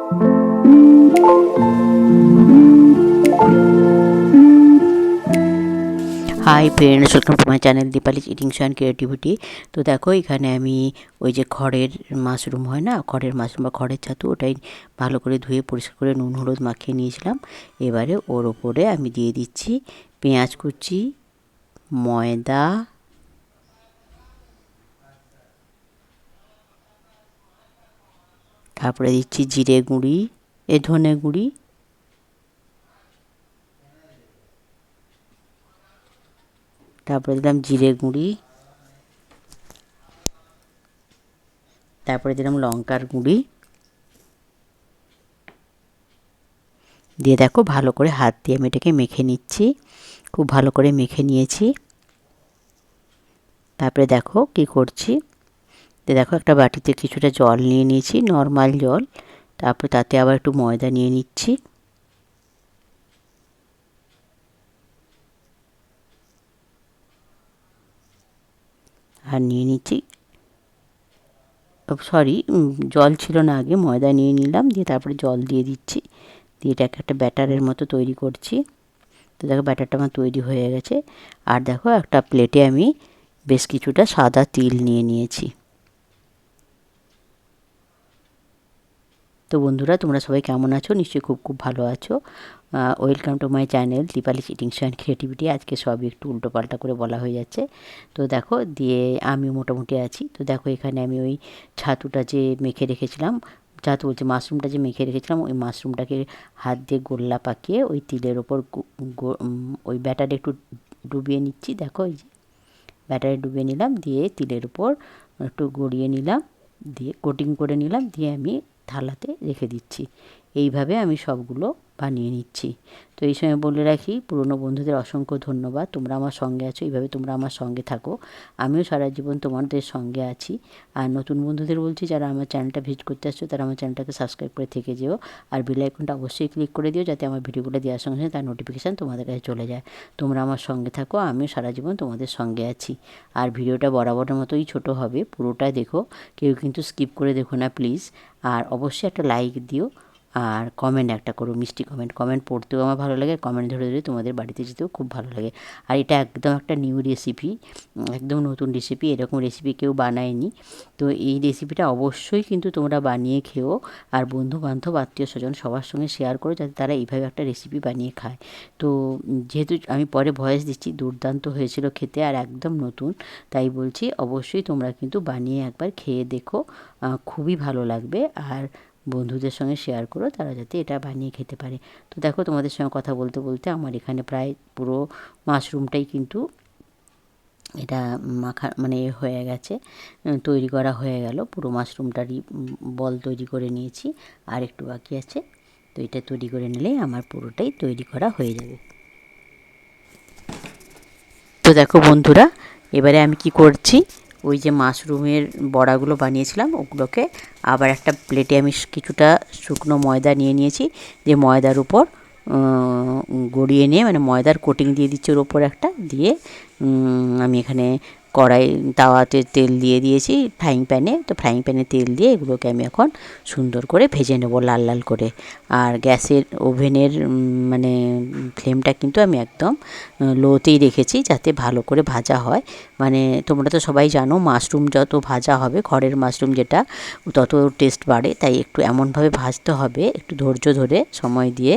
Hi friends, welcome to my channel Dipali's eating show and creativity. তো দেখো এখানে আমি ওই যে খড়ের মাশরুম হয় না, খড়ের মাশরুম বা খড়ের ছাতু, ওটাই ভালো করে ধুয়ে পরিষ্কার করে নুন হলুদ মাখিয়ে নিয়েছিলাম। এবারে ওর ওপরে আমি দিয়ে দিচ্ছি পেঁয়াজ কুচি, ময়দা, তারপরে দিচ্ছি জিরে গুঁড়ি, ধনে গুঁড়ি, তারপরে দিলাম জিরে গুঁড়ি, তারপরে দিলাম লঙ্কার গুঁড়ি, দিয়ে দেখো ভালো করে হাত দিয়ে আমি এটাকে মেখে নিচ্ছি। খুব ভালো করে মেখে নিয়েছি। তারপরে দেখো কি করছি, দেখো একটা বাটিতে কিছুটা জল নিয়ে নিয়েছি, নর্মাল জল। তারপরে তাতে আবার একটু ময়দা নিয়ে নিচ্ছি। আর নিয়ে নিচ্ছি, সরি, জল ছিল না, আগে ময়দা নিয়ে নিলাম, দিয়ে তারপরে জল দিয়ে দিচ্ছি। দিয়ে এটাকে একটা ব্যাটারের মতো তৈরি করছি। তো দেখো ব্যাটারটা আমার তৈরি হয়ে গেছে। আর দেখো একটা প্লেটে আমি বেশ কিছুটা সাদা তিল নিয়ে নিয়েছি। তো বন্ধুরা, তোমরা সবাই কেমন আছো? নিশ্চয়ই খুব খুব ভালো আছো। Welcome to my channel Dipali's eating show and creativity. আজকে সবই একটু উল্টোপাল্টা করে বলা হয়ে যাচ্ছে। তো দেখো, দিয়ে আমি মোটামুটি আছি। তো দেখো এখানে আমি ওই ছাতুটা যে মেখে রেখেছিলাম, ছাতু বলছি, মাশরুমটা যে মেখে রেখেছিলাম, ওই মাশরুমটাকে হাত দিয়ে গোল্লা পাকিয়ে ওই তিলের ওপর ওই ব্যাটারে একটু ডুবিয়ে নিচ্ছি। দেখো এই যে ব্যাটারে ডুবিয়ে নিলাম, দিয়ে তিলের উপর একটু গড়িয়ে নিলাম, দিয়ে কোটিং করে নিলাম, দিয়ে আমি থালাতে রেখে দিচ্ছি। এইভাবে আমি সবগুলো বানিয়ে নিচ্ছি। তো এই সময় বলে রাখি, পুরনো বন্ধুদের অসংখ্য ধন্যবাদ, তোমরা আমার সঙ্গে আছো, এইভাবে তোমরা আমার সঙ্গে থাকো, আমিও সারা জীবন তোমাদের সঙ্গে আছি। আর নতুন বন্ধুদের বলছি, যারা আমার চ্যানেলটা ভিজিট করতে আসছো, তারা আমার চ্যানেলটাকে সাবস্ক্রাইব করে থেকে যেও। আর বেল আইকনটা অবশ্যই ক্লিক করে দিও, যাতে আমার ভিডিওগুলো দেওয়ার সঙ্গে সঙ্গে তার নোটিফিকেশান তোমাদের কাছে চলে যায়। তোমরা আমার সঙ্গে থাকো, আমিও সারা জীবন তোমাদের সঙ্গে আছি। আর ভিডিওটা বরাবরের মতোই ছোট হবে, পুরোটাই দেখো, কেউ কিন্তু স্কিপ করে দেখো না প্লিজ। আর অবশ্যই একটা লাইক দিও, আর কমেন্ট একটা করো, মিষ্টি কমেন্ট। কমেন্ট পড়তেও আমার ভালো লাগে, কমেন্ট ধরে ধরে তোমাদের বাড়িতে যেতেও খুব ভালো লাগে। আর এটা একদম একটা নিউ রেসিপি, একদম নতুন রেসিপি, এরকম রেসিপি কেউ বানায়নি। তো এই রেসিপিটা অবশ্যই কিন্তু তোমরা বানিয়ে খেও, আর বন্ধু বান্ধব আত্মীয় স্বজন সবার সঙ্গে শেয়ার করো, যাতে তারা এইভাবে একটা রেসিপি বানিয়ে খায়। তো যেহেতু আমি পরে ভয়েস দিচ্ছি, দুর্দান্ত হয়েছিল খেতে আর একদম নতুন, তাই বলছি অবশ্যই তোমরা কিন্তু বানিয়ে একবার খেয়ে দেখো, খুবই ভালো লাগবে। আর বন্ধুদের সঙ্গে শেয়ার করো, তারা যাতে এটা বানিয়ে খেতে পারে। তো দেখো, তোমাদের সঙ্গে কথা বলতে বলতে আমার এখানে প্রায় পুরো মাশরুমটাই কিন্তু এটা মাখা মানে হয়ে গেছে, তৈরি করা হয়ে গেল। পুরো মাশরুমটারই বল তৈরি করে নিয়েছি, আর একটু বাকি আছে। তো এটা তৈরি করে নিলেই আমার পুরোটাই তৈরি করা হয়ে যাবে। তো দেখো বন্ধুরা, এবারে আমি কি করছি, ওই যে মাশরুমের বড়াগুলো বানিয়েছিলাম, ওগুলোকে আবার একটা প্লেটে আমি কিছুটা শুকনো ময়দা নিয়ে নিয়েছি। যে ময়দার উপর গড়িয়ে নিয়ে, মানে ময়দার কোটিং দিয়ে দিচ্ছি ওর ওপর একটা, দিয়ে আমি এখানে কড়াই তাওয়াতে তেল দিয়ে দিয়েছি, ফ্রাইং প্যানে। তো ফ্রাইং প্যানে তেল দিয়ে এগুলোকে আমি এখন সুন্দর করে ভেজে নেব লাল লাল করে। আর গ্যাসের ওভেনের মানে ফ্লেমটা কিন্তু আমি একদম লোতেই রেখেছি, যাতে ভালো করে ভাজা হয়। মানে তোমরা তো সবাই জানো, মাশরুম যত ভাজা হবে, খড়ের মাশরুম যেটা, তত টেস্ট বাড়ে। তাই একটু এমনভাবে ভাজতে হবে, একটু ধৈর্য ধরে সময় দিয়ে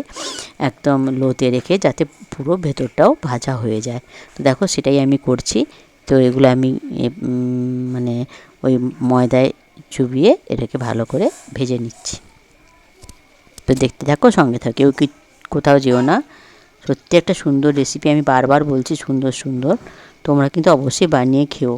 একদম লোতে রেখে, যাতে পুরো ভেতরটাও ভাজা হয়ে যায়। তো দেখো সেটাই আমি করছি। তো এগুলো আমি মানে ওই ময়দায় চুবিয়ে এটাকে ভালো করে ভেজে নিচ্ছি। তো দেখতে থাকো, সঙ্গে থাকো, কেউ কি কোথাও যেও না। সত্যি একটা সুন্দর রেসিপি, আমি বারবার বলছি সুন্দর সুন্দর, তোমরা কিন্তু অবশ্যই বানিয়ে খেও।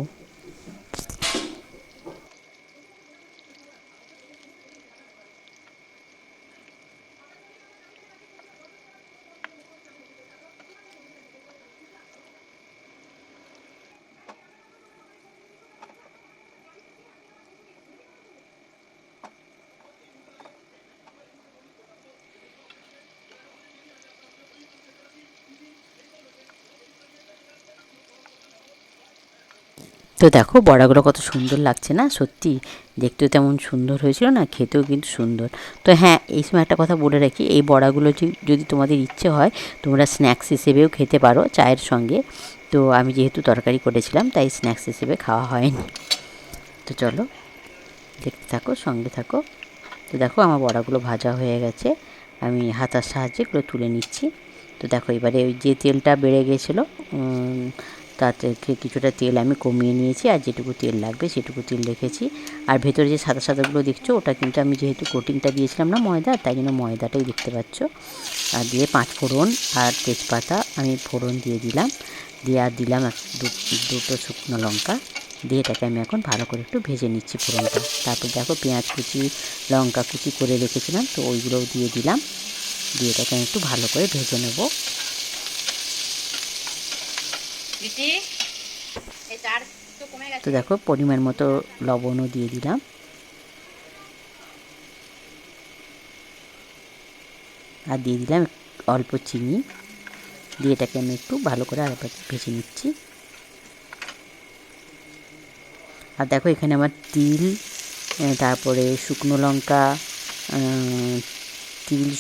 তো দেখো বড়াগুলো কত সুন্দর লাগছে না, সত্যি দেখতেও তেমন সুন্দর হয়েছিল না, খেতেও কিন্তু সুন্দর। তো হ্যাঁ, এই সময় একটা কথা বলে রাখি, এই বড়াগুলো যদি তোমাদের ইচ্ছে হয় তোমরা স্ন্যাক্স হিসেবেও খেতে পারো চায়ের সঙ্গে। তো আমি যেহেতু তরকারি করেছিলাম তাই স্ন্যাক্স হিসেবে খাওয়া হয়নি। তো চলো দেখতে থাকো, সঙ্গে থাকো। তো দেখো আমার বড়াগুলো ভাজা হয়ে গেছে, আমি হাতার সাহায্যে এগুলো তুলে নিচ্ছি। তো দেখো এবারে ওই যে তেলটা বেড়ে গেছিলো তার থেকে কিছুটা তেল আমি কমিয়ে নিয়েছি, আর যেটুকু তেল লাগবে সেটুকু তেল রেখেছি। আর ভেতরে যে সাদা সাদাগুলো দেখছো ওটা কিন্তু আমি যেহেতু কোটিংটা দিয়েছিলাম না ময়দা, তাই জন্য ময়দাটাই দেখতে পাচ্ছ। আর দিয়ে 5 ফোড়ন আর তেজপাতা আমি ফোড়ন দিয়ে দিলাম, দিয়ে আর দিলাম দুটো শুকনো লঙ্কা, দিয়ে এটাকে আমি এখন ভালো করে একটু ভেজে নিচ্ছি ফোড়নটা। তারপর দেখো পেঁয়াজ কুচি লঙ্কা কুচি করে রেখেছিলাম, তো ওইগুলোও দিয়ে দিলাম, দিয়ে এটাকে আমি একটু ভালো করে ভেজে নেব। তো দেখো পরিমাণ মতো লবণও দিয়ে দিলাম, আর দিয়ে দিলাম অল্প চিনি, দিয়ে এটাকে আমি একটু ভালো করে আরেকবার ভেজে নিচ্ছি। আর দেখো এখানে আমার তিল, তারপরে শুকনো লঙ্কা,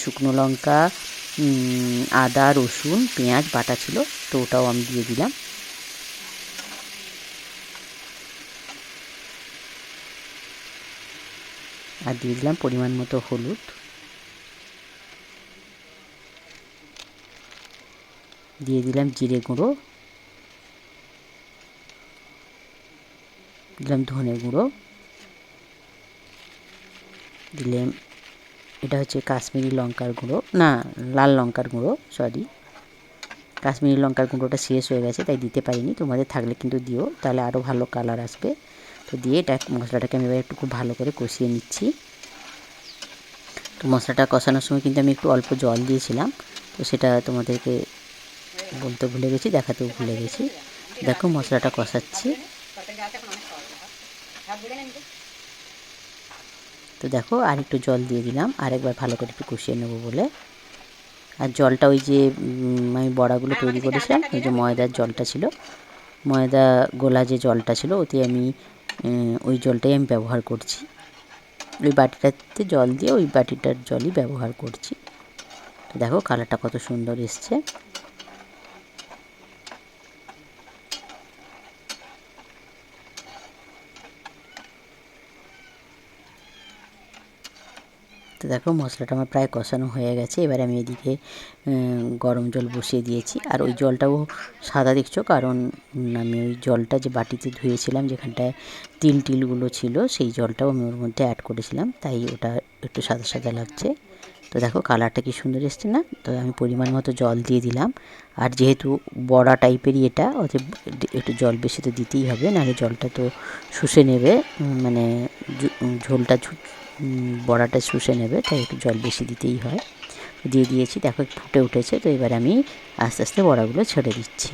শুকনো লঙ্কা, আদা রসুন পেঁয়াজ বাটা ছিল, তো ওটাও আমি দিয়ে দিলাম। আর দিয়ে দিলাম পরিমাণ মতো হলুদ, দিয়ে দিলাম জিরে গুঁড়ো, দিলাম ধনে গুঁড়ো, দিলাম এটা হচ্ছে কাশ্মীরি লঙ্কার গুঁড়ো, না লাল লঙ্কার গুঁড়ো, সরি কাশ্মীরি লঙ্কার গুঁড়োটা শেষ হয়ে গেছে তাই দিতে পারিনি, তোমাদের থাকলে কিন্তু দিও, তাহলে আরও ভালো কালার আসবে। তো দিয়ে এটা মশলাটাকে আমি এবার একটু খুব ভালো করে কষিয়ে নিচ্ছি। তো মশলাটা কষানোর সময় কিন্তু আমি একটু অল্প জল দিয়েছিলাম, তো সেটা তোমাদেরকে বলতে ভুলে গেছি, দেখাতেও ভুলে গেছি। দেখো মশলাটা কষাচ্ছি, তো দেখো আর একটু জল দিয়ে দিলাম, আরেকবার ভালো করে একটু কষিয়ে নেবো বলে। আর জলটা ওই যে আমি বড়াগুলো তৈরি করেছিলাম, ওই যে ময়দার জলটা ছিল, ময়দা গোলা যে জলটা ছিল ওতে আমি ওই জলটাই আমি ব্যবহার করছি, ওই বাটিটাতে জল দিয়ে ওই বাটিটার জলই ব্যবহার করছি। তো দেখো কালারটা কত সুন্দর এসছে। তো দেখো মশলাটা আমার প্রায় কষানো হয়ে গেছে, এবার আমি এদিকে গরম জল বসিয়ে দিয়েছি। আর ওই জলটাও সাদা দেখছো, কারণ আমি ওই জলটা যে বাটিতে ধুয়েছিলাম যেখানটায় তিলগুলো ছিল সেই জলটাও আমি ওর মধ্যে অ্যাড করেছিলাম, তাই ওটা একটু সাদা সাদা লাগছে। তো দেখো কালারটা কি সুন্দর এসছে না। তো আমি পরিমাণ মতো জল দিয়ে দিলাম, আর যেহেতু বড়া টাইপেরই এটা, ওতে একটু জল বেশি তো দিতেই হবে, নাহলে জলটা তো শুষে নেবে, মানে ঝোলটা বড়াটা শুষে নেবে, তাই একটু জল বেশি দিতেই হয়। দিয়ে দিয়েছি, দেখো ফুটে উঠেছে। তো এবার আমি আস্তে আস্তে বড়াগুলো ছেড়ে দিচ্ছি।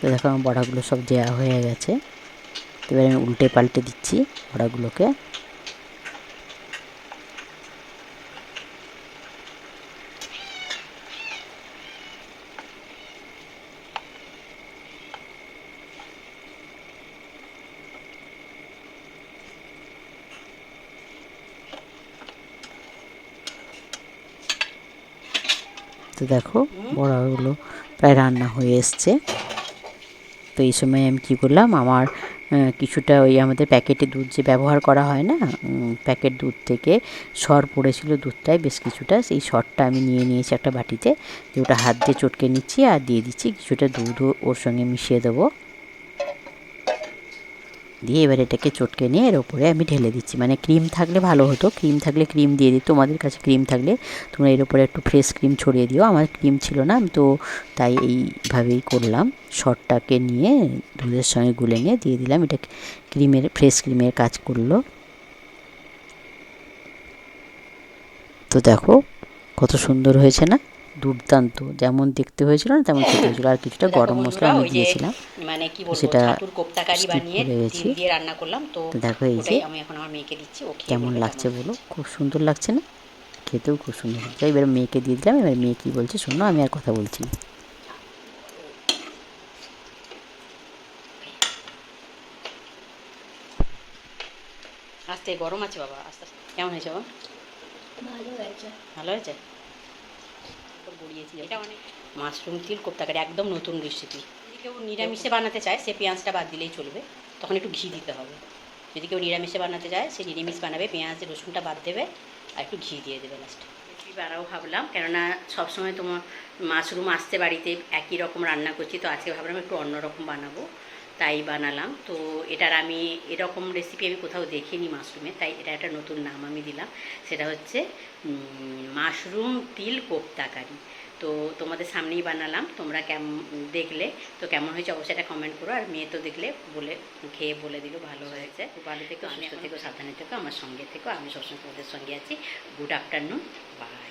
তো দেখো আমার বড়াগুলো সব দেওয়া হয়ে গেছে, তো এবার আমি উল্টে পাল্টে দিচ্ছি বড়াগুলোকে। তো দেখো বড়াগুলো প্রায় রান্না হয়ে এসছে। তো এই সময় আমি কী করলাম, আমার কিছুটা ওই আমাদের প্যাকেটে দুধ যে ব্যবহার করা হয় না, প্যাকেট দুধ থেকে সর পড়েছিল দুধটায় বেশ কিছুটা, সেই সরটা আমি নিয়ে নিয়েছি একটা বাটিতে, দিয়ে ওটা হাত দিয়ে চটকে নিচ্ছি আর দিয়ে দিচ্ছি কিছুটা দুধও ওর সঙ্গে মিশিয়ে দেবো, দিয়ে এবার এটাকে চটকে নিয়ে এর ওপরে আমি ঢেলে দিচ্ছি। মানে ক্রিম থাকলে ভালো হতো, ক্রিম থাকলে ক্রিম দিয়ে দিই, তোমাদের কাছে ক্রিম থাকলে তোমরা এর ওপরে একটু ফ্রেশ ক্রিম ছড়িয়ে দিও। আমার ক্রিম ছিল না, তো তাই এইভাবেই করলাম, সরটাকে নিয়ে দুধের সঙ্গে গুলে নিয়ে দিয়ে দিলাম, এটা ফ্রেশ ক্রিমের কাজ করলো। তো দেখো কত সুন্দর হয়েছে না। দুর্দান্ত, যেমন দেখতে হয়েছিল না তেমন খেতে হয়েছিল। আর কিছুটা গরম মশলা আমি দিয়েছিলাম, মানে কি বলবো, সেটা ছাতুর কোপ্তাকারি স্কিপ বানিয়ে করে গেছি। ডিম দিয়ে রান্না করলাম। তো দেখো এই যে ওটাই আমি এখন আমার মেয়েকে দিচ্ছি, ও খেয়ে কেমন বলবে লাগছে কেমন বলো, হয়েছে। খুব সুন্দর লাগছে না? খেতেও খুব সুন্দর লাগছে। এবার মেয়েকে দিয়ে দিলাম। এবার মেয়ে কী বলছে শোনো, আমি আর কথা বলছি না। আস্তে গরম আছে বাবা, আস্তে আস্তে। কেমন হয়েছে বাবা? ভালো হয়েছে। ভালো হয়েছে। গড়িয়েছি এটা অনেক। মাশরুম তিল কোপ্তাকারি একদম নতুন রেসিপি। যদি কেউ নিরামিষে বানাতে চায় সে পেঁয়াজটা বাদ দিলেই চলবে, তখন একটু ঘি দিতে হবে। যদি কেউ নিরামিষে বানাতে চায় সে নিরামিষ বানাবে, পেঁয়াজ রসুনটা বাদ দেবে আর একটু ঘি দিয়ে দেবে লাস্টে। একটু বাড়াও ভাবলাম, কেননা সবসময় তোমার মাশরুম আসতে বাড়িতে একই রকম রান্না করছি, তো আজকে ভাবলাম একটু অন্যরকম বানাবো, তাই বানালাম। তো এটার আমি এরকম রেসিপি আমি কোথাও দেখিনি মাশরুমে, তাই এটা একটা নতুন নাম আমি দিলাম। সেটা হচ্ছে মাশরুম তিল কোপ্তাকারি। তো তোমাদের সামনেই বানালাম, তোমরা কেমন দেখলে, তো কেমন হয়েছে অবশ্যই একটা কমেন্ট করো। আর মেয়ে তো দেখলে বলে খেয়ে বলে দিল ভালো হয়েছে। খুব ভালো থেকো, সুস্থ থেকো, সাবধানে থেকো, আমার সঙ্গে থেকো, আমি সবসময় তোমাদের সঙ্গে আছি। Good afternoon, by.